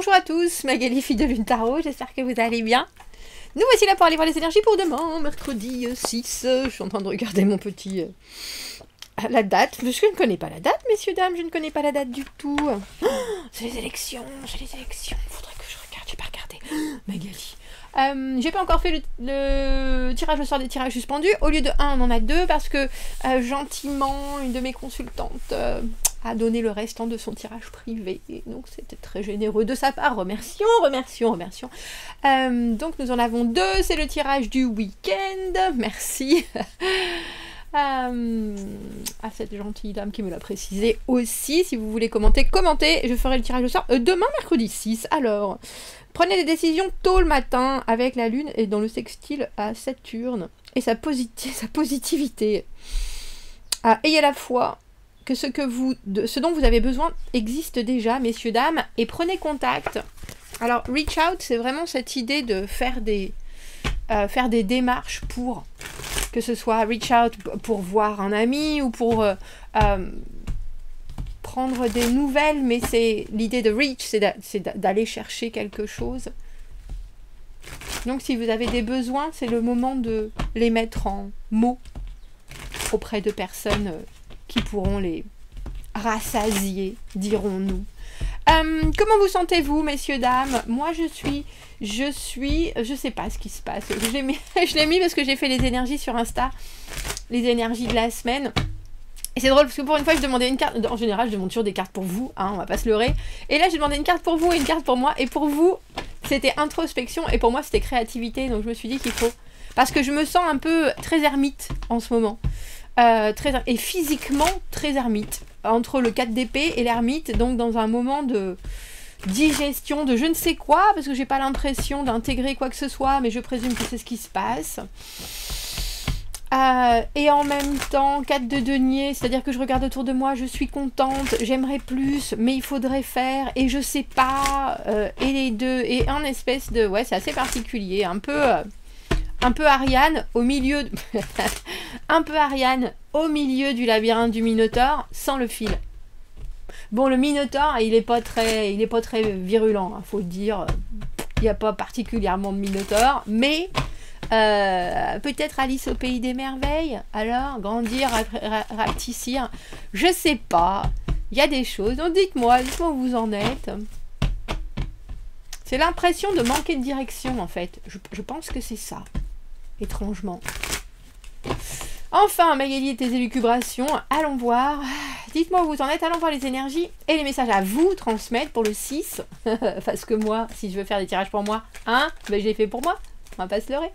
Bonjour à tous, Magali, fille de Lune Tarot, j'espère que vous allez bien. Nous voici là pour aller voir les énergies pour demain, mercredi 6. Je suis en train de regarder mon petit... la date, parce que je ne connais pas la date, messieurs, dames, je ne connais pas la date du tout. Oh, c'est les élections, faudrait que je regarde, j'ai pas regardé. Magali. J'ai pas encore fait le tirage au sort des tirages suspendus. Au lieu de 1, on en a 2 parce que gentiment, une de mes consultantes a donné le restant de son tirage privé. Et donc c'était très généreux de sa part. Remercions. Donc nous en avons 2. C'est le tirage du week-end. Merci à cette gentille dame qui me l'a précisé aussi. Si vous voulez commenter, commentez. Je ferai le tirage au sort demain, mercredi 6. Alors... Prenez des décisions tôt le matin avec la Lune et dans le sextile à Saturne et sa positivité. Ayez la foi que ce dont vous avez besoin existe déjà, messieurs, dames, et prenez contact. Alors, reach out, c'est vraiment cette idée de faire des démarches pour, que ce soit reach out pour voir un ami ou pour... prendre des nouvelles, mais c'est l'idée de reach, c'est d'aller chercher quelque chose. Donc si vous avez des besoins, c'est le moment de les mettre en mots auprès de personnes qui pourront les rassasier, dirons-nous. Comment vous sentez-vous, messieurs, dames? Moi, je sais pas ce qui se passe. Je l'ai mis parce que j'ai fait les énergies sur Insta, les énergies de la semaine. Et c'est drôle parce que pour une fois je demandais une carte, en général je demande toujours des cartes pour vous, hein, on va pas se leurrer. Et là j'ai demandé une carte pour vous et une carte pour moi. Et pour vous c'était introspection et pour moi c'était créativité. Donc je me suis dit qu'il faut... Parce que je me sens un peu très ermite en ce moment. Et physiquement très ermite. Entre le 4 d'épée et l'ermite, donc dans un moment de digestion de je ne sais quoi. Parce que j'ai pas l'impression d'intégrer quoi que ce soit, mais je présume que c'est ce qui se passe. Et en même temps, 4 de denier, c'est-à-dire que je regarde autour de moi, je suis contente, j'aimerais plus, mais il faudrait faire, et je sais pas, et les deux, et un espèce de... Ouais, c'est assez particulier, un peu Ariane au milieu... un peu Ariane au milieu du labyrinthe du Minotaure, sans le fil. Bon, le Minotaure, il est pas très virulent, hein, faut le dire, il n'y a pas particulièrement de Minotaure, mais... peut-être Alice au pays des merveilles, alors grandir, rapetissir, je sais pas, il y a des choses, donc dites-moi où vous en êtes. C'est l'impression de manquer de direction en fait, je pense que c'est ça, étrangement. Enfin, Magali et tes élucubrations, allons voir, dites-moi où vous en êtes, allons voir les énergies et les messages à vous transmettre pour le 6, parce que moi, si je veux faire des tirages pour moi, ben je les fais pour moi. On va pas se leurrer.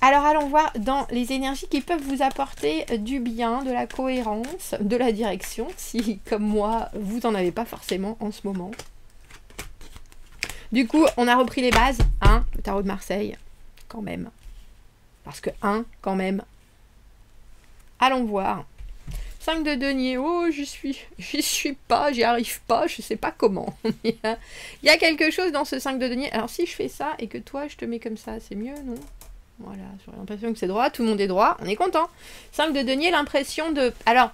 Alors allons voir dans les énergies qui peuvent vous apporter du bien, de la cohérence, de la direction, si comme moi vous en avez pas forcément en ce moment. Du coup, on a repris les bases, hein, le tarot de Marseille, quand même. Parce que quand même. Allons voir. 5 de denier, oh j'y suis pas, j'y arrive pas, je sais pas comment. Il y a quelque chose dans ce 5 de denier. Alors si je fais ça et que toi je te mets comme ça, c'est mieux, non? Voilà, j'aurais l'impression que c'est droit, tout le monde est droit, on est content. 5 de denier, l'impression de... Alors,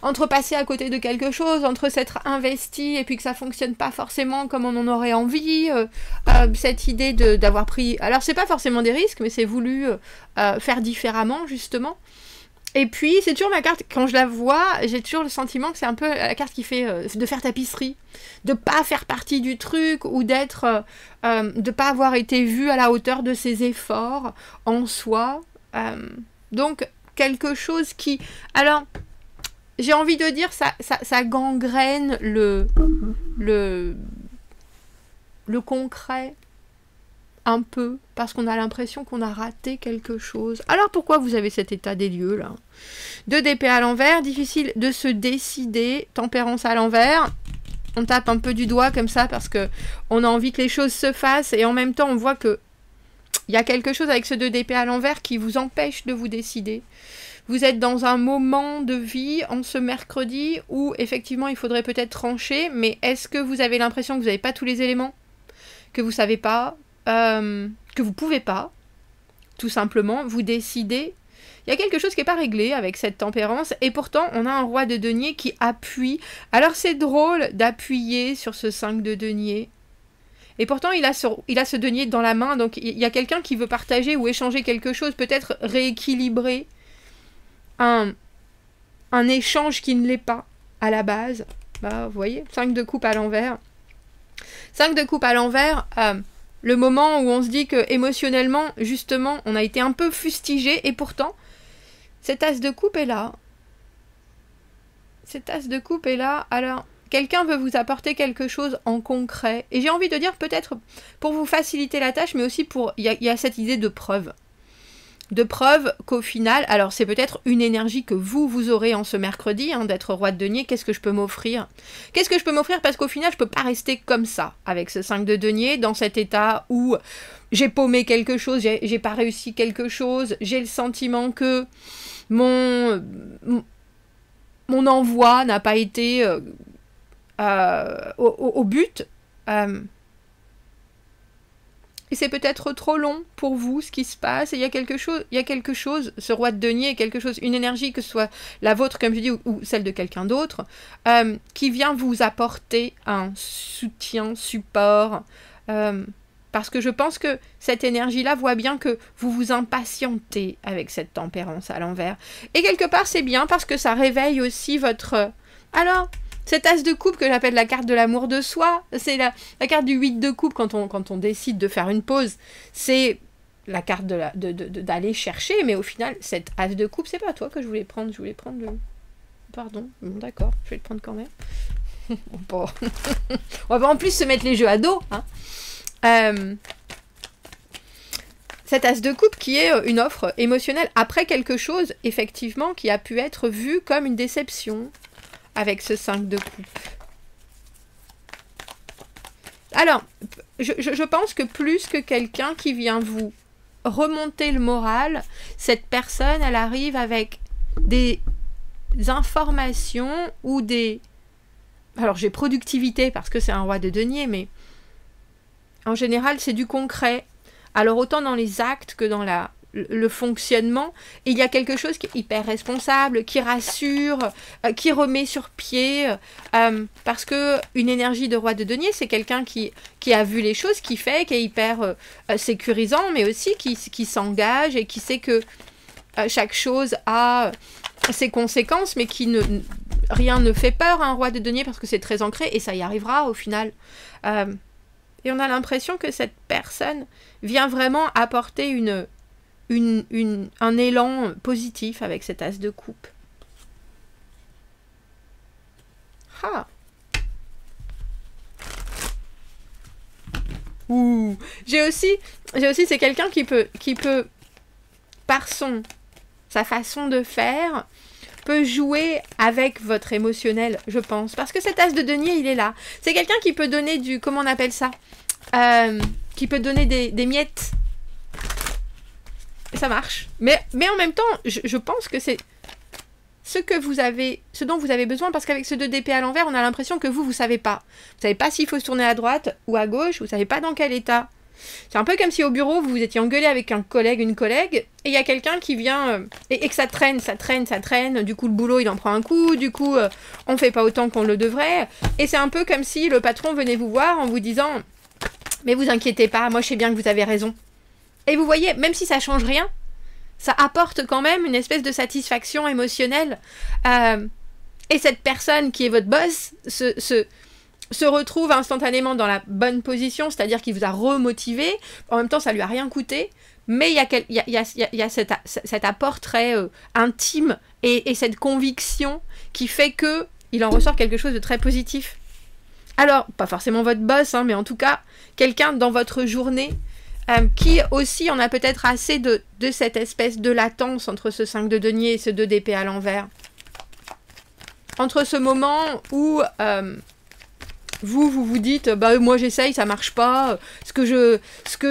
entre passer à côté de quelque chose, entre s'être investi et puis que ça fonctionne pas forcément comme on en aurait envie, cette idée d'avoir pris... Alors c'est pas forcément des risques, mais c'est voulu faire différemment justement. Et puis, c'est toujours ma carte, quand je la vois, j'ai toujours le sentiment que c'est un peu la carte qui fait de faire tapisserie, de pas faire partie du truc, ou d'être, de pas avoir été vu à la hauteur de ses efforts en soi. Donc, quelque chose qui... Alors, j'ai envie de dire, ça gangrène le concret, un peu, parce qu'on a l'impression qu'on a raté quelque chose. Alors pourquoi vous avez cet état des lieux là? 2 d'épée à l'envers, difficile de se décider, tempérance à l'envers. On tape un peu du doigt comme ça parce que on a envie que les choses se fassent et en même temps on voit que il y a quelque chose avec ce 2 d'épée à l'envers qui vous empêche de vous décider. Vous êtes dans un moment de vie en ce mercredi où effectivement il faudrait peut-être trancher, mais est-ce que vous avez l'impression que vous n'avez pas tous les éléments? Que vous savez pas? Que vous pouvez pas, tout simplement, vous décider. Il y a quelque chose qui n'est pas réglé avec cette tempérance, et pourtant on a un roi de denier qui appuie. Alors c'est drôle d'appuyer sur ce 5 de denier, Et pourtant, il a ce denier dans la main. Donc, il y a quelqu'un qui veut partager ou échanger quelque chose, peut-être rééquilibrer un échange qui ne l'est pas à la base. Bah, vous voyez, 5 de coupe à l'envers. 5 de coupe à l'envers, le moment où on se dit que émotionnellement, justement, on a été un peu fustigé. Et pourtant, cet as de coupe est là. Cet as de coupe est là. Alors, quelqu'un veut vous apporter quelque chose en concret. Et j'ai envie de dire peut-être pour vous faciliter la tâche, mais aussi pour... Il y a cette idée de preuve. De preuve qu'au final... Alors, c'est peut-être une énergie que vous aurez en ce mercredi, hein, d'être roi de denier. Qu'est-ce que je peux m'offrir? Qu'est-ce que je peux m'offrir? Parce qu'au final, je peux pas rester comme ça, avec ce 5 de denier, dans cet état où j'ai paumé quelque chose, j'ai pas réussi quelque chose, j'ai le sentiment que mon envoi n'a pas été... au but. Et c'est peut-être trop long pour vous ce qui se passe. Et il y a quelque chose, ce roi de denier est quelque chose, une énergie, que ce soit la vôtre, comme je dis, ou celle de quelqu'un d'autre, qui vient vous apporter un soutien, support. Parce que je pense que cette énergie-là voit bien que vous vous impatientez avec cette tempérance à l'envers. Et quelque part, c'est bien parce que ça réveille aussi votre... Alors... Cet as de coupe que j'appelle la carte de l'amour de soi, c'est la carte du 8 de coupe quand on décide de faire une pause. C'est la carte d'aller chercher, mais au final, cet as de coupe, c'est pas toi que je voulais prendre. Je voulais prendre le... Pardon, bon, d'accord, je vais le prendre quand même. Bon. On va en plus se mettre les jeux à dos. Hein. Cet as de coupe qui est une offre émotionnelle après quelque chose, effectivement, qui a pu être vu comme une déception. Avec ce 5 de coupe. Alors, je pense que plus que quelqu'un qui vient vous remonter le moral, cette personne, elle arrive avec des informations ou des... Alors, j'ai productivité parce que c'est un roi de denier, mais en général, c'est du concret. Alors, autant dans les actes que dans le fonctionnement, il y a quelque chose qui est hyper responsable, qui rassure, qui remet sur pied, parce que une énergie de roi de denier, c'est quelqu'un qui a vu les choses, qui fait, qui est hyper sécurisant, mais aussi qui s'engage et qui sait que chaque chose a ses conséquences, mais rien ne fait peur à un roi de denier parce que c'est très ancré et ça y arrivera au final. Et on a l'impression que cette personne vient vraiment apporter un élan positif avec cet as de coupe. Ah. Ouh. J'ai aussi c'est quelqu'un qui peut par sa façon de faire peut jouer avec votre émotionnel, je pense, parce que cet as de denier, il est là. C'est quelqu'un qui peut donner comment on appelle ça, qui peut donner des miettes. Ça marche. Mais en même temps, je pense que c'est ce dont vous avez besoin, parce qu'avec ce 2 d'épée à l'envers, on a l'impression que vous savez pas. Vous savez pas s'il faut se tourner à droite ou à gauche, vous savez pas dans quel état. C'est un peu comme si au bureau, vous vous étiez engueulé avec un collègue, une collègue, et il y a quelqu'un qui vient, et que ça traîne, du coup le boulot il en prend un coup, du coup on fait pas autant qu'on le devrait, et c'est un peu comme si le patron venait vous voir en vous disant « Mais vous inquiétez pas, moi je sais bien que vous avez raison ». Et vous voyez, même si ça change rien, ça apporte quand même une espèce de satisfaction émotionnelle. Et cette personne qui est votre boss se retrouve instantanément dans la bonne position, c'est-à-dire qu'il vous a remotivé. En même temps, ça lui a rien coûté. Mais il y a cet apport très intime et cette conviction qui fait qu'il en ressort quelque chose de très positif. Alors, pas forcément votre boss, hein, mais en tout cas, quelqu'un dans votre journée qui aussi en a peut-être assez de cette espèce de latence entre ce 5 de denier et ce 2 d'épée à l'envers. Entre ce moment où vous dites bah moi j'essaye, ça marche pas, ce que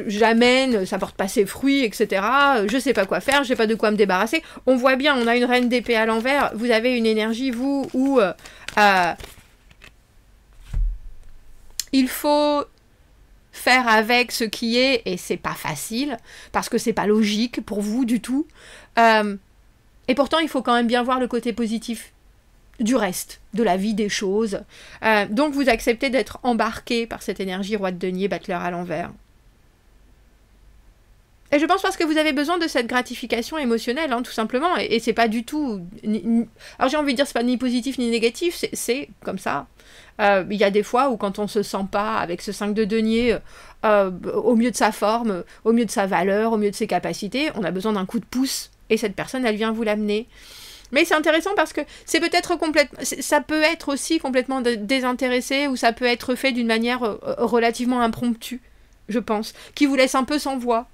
j'amène, ça porte pas ses fruits, etc. Je sais pas quoi faire, j'ai pas de quoi me débarrasser. On voit bien, on a une reine d'épée à l'envers, vous avez une énergie, vous, où il faut faire avec ce qui est, et c'est pas facile, parce que c'est pas logique pour vous du tout. Et pourtant, il faut quand même bien voir le côté positif. du reste, de la vie, des choses. Donc vous acceptez d'être embarqué par cette énergie roi de denier, battleur à l'envers. Et je pense parce que vous avez besoin de cette gratification émotionnelle, hein, tout simplement. Et c'est pas du tout... Alors j'ai envie de dire, c'est pas ni positif ni négatif, c'est comme ça. Il y a des fois où quand on se sent pas avec ce 5 de denier au mieux de sa forme, au mieux de sa valeur, au mieux de ses capacités, on a besoin d'un coup de pouce. Et cette personne, elle vient vous l'amener. Mais c'est intéressant parce que c'est peut-être complètement... Ça peut être aussi complètement désintéressé ou ça peut être fait d'une manière relativement impromptue, je pense, qui vous laisse un peu sans voix.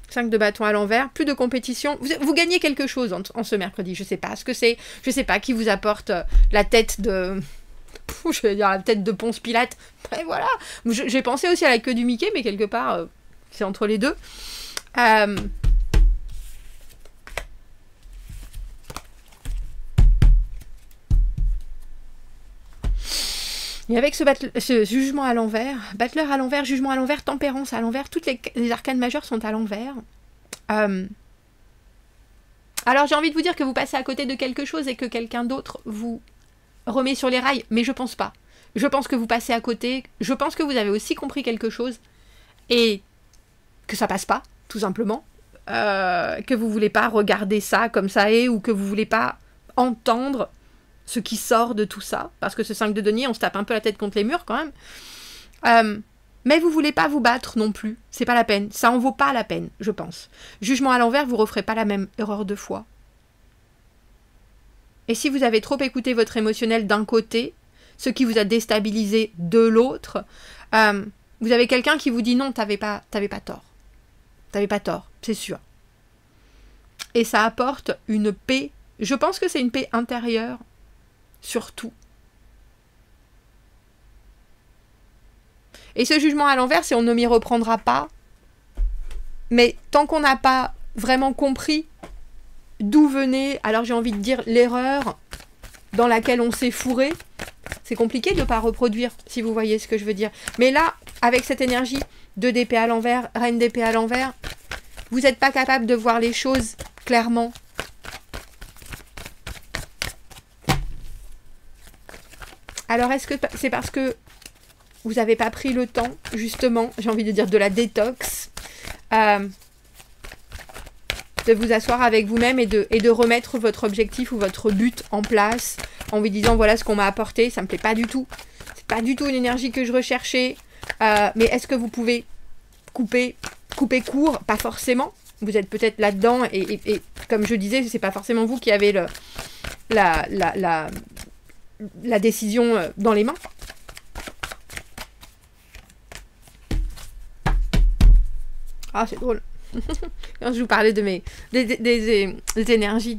5 de bâton à l'envers, plus de compétition. Vous gagnez quelque chose en ce mercredi, je sais pas ce que c'est, je sais pas qui vous apporte la tête de... je vais dire la tête de Ponce Pilate. Et voilà, j'ai pensé aussi à la queue du Mickey, mais quelque part, c'est entre les deux. Et avec ce jugement à l'envers, battleur à l'envers, jugement à l'envers, tempérance à l'envers, toutes les arcanes majeures sont à l'envers. Alors j'ai envie de vous dire que vous passez à côté de quelque chose et que quelqu'un d'autre vous remet sur les rails, mais je pense pas. Je pense que vous passez à côté, je pense que vous avez aussi compris quelque chose et que ça passe pas, tout simplement. Que vous voulez pas regarder ça comme ça est ou que vous voulez pas entendre ce qui sort de tout ça, parce que ce 5 de denier, on se tape un peu la tête contre les murs quand même. Mais vous voulez pas vous battre non plus, c'est pas la peine, ça en vaut pas la peine, je pense. Jugement à l'envers, vous referez pas la même erreur 2 fois. Et si vous avez trop écouté votre émotionnel d'un côté, ce qui vous a déstabilisé de l'autre, vous avez quelqu'un qui vous dit non, t'avais pas tort. T'avais pas tort, c'est sûr. Et ça apporte une paix, je pense que c'est une paix intérieure, surtout. Et ce jugement à l'envers, c'est on ne m'y reprendra pas. Mais tant qu'on n'a pas vraiment compris d'où venait, alors j'ai envie de dire l'erreur dans laquelle on s'est fourré, c'est compliqué de ne pas reproduire, si vous voyez ce que je veux dire. Mais là, avec cette énergie de d'épée à l'envers, reine d'épée à l'envers, vous n'êtes pas capable de voir les choses clairement. Alors, est-ce que c'est parce que vous n'avez pas pris le temps, justement, j'ai envie de dire de la détox, de vous asseoir avec vous-même et de remettre votre objectif ou votre but en place en vous disant voilà ce qu'on m'a apporté, ça me plaît pas du tout. C'est pas du tout une énergie que je recherchais. Mais est-ce que vous pouvez couper court? Pas forcément. Vous êtes peut-être là-dedans et comme je disais, c'est pas forcément vous qui avez la décision dans les mains. Ah, c'est drôle. Quand je vous parlais de des énergies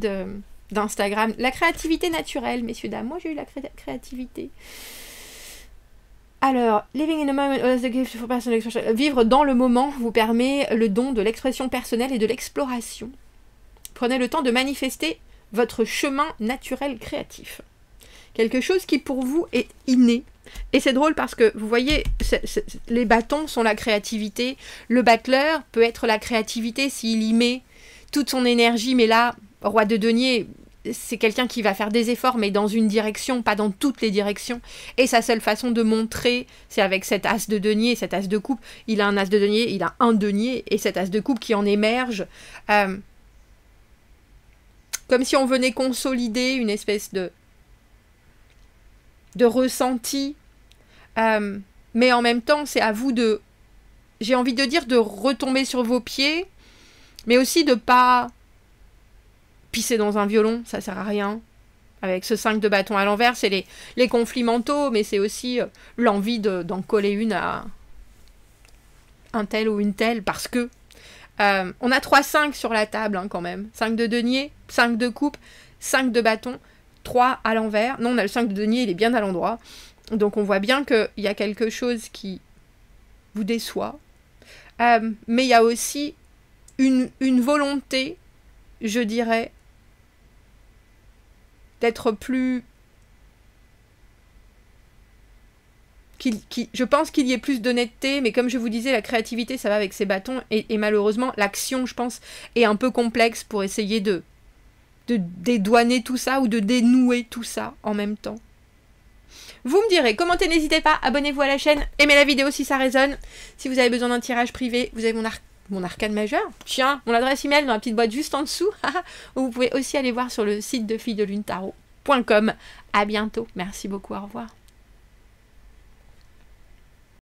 d'Instagram. La créativité naturelle, messieurs, dames. Moi, j'ai eu la créativité. Alors, living in a moment as the gift for personal expression. Vivre dans le moment vous permet le don de l'expression personnelle et de l'exploration. Prenez le temps de manifester votre chemin naturel créatif. Quelque chose qui pour vous est inné. Et c'est drôle parce que, vous voyez, les bâtons sont la créativité. Le battleur peut être la créativité s'il y met toute son énergie. Mais là, roi de denier, c'est quelqu'un qui va faire des efforts, mais dans une direction, pas dans toutes les directions. Et sa seule façon de montrer, c'est avec cet as de denier, cet as de coupe. Il a un as de denier, il a un denier, et cet as de coupe qui en émerge. Comme si on venait consolider une espèce de ressenti, mais en même temps c'est à vous de, j'ai envie de dire, de retomber sur vos pieds, mais aussi de pas pisser dans un violon, ça sert à rien. Avec ce 5 de bâton à l'envers, c'est les conflits mentaux, mais c'est aussi l'envie d'en coller une à un tel ou une telle, parce que on a 3-5 sur la table hein, quand même. 5 de denier, 5 de coupe, 5 de bâton, 3 à l'envers. Non, on a le 5 de denier, il est bien à l'endroit. Donc on voit bien qu'il y a quelque chose qui vous déçoit. Mais il y a aussi une volonté, je dirais, d'être plus... je pense qu'il y ait plus d'honnêteté, mais comme je vous disais, la créativité, ça va avec ces bâtons. Et malheureusement, l'action, je pense, est un peu complexe pour essayer de dédouaner tout ça ou de dénouer tout ça en même temps. Vous me direz, commentez, n'hésitez pas, abonnez-vous à la chaîne, aimez la vidéo si ça résonne. Si vous avez besoin d'un tirage privé, vous avez mon arcane majeur. Tiens, mon adresse email dans la petite boîte juste en dessous. Vous pouvez aussi aller voir sur le site de filledelune tarot.com. À bientôt. Merci beaucoup. Au revoir.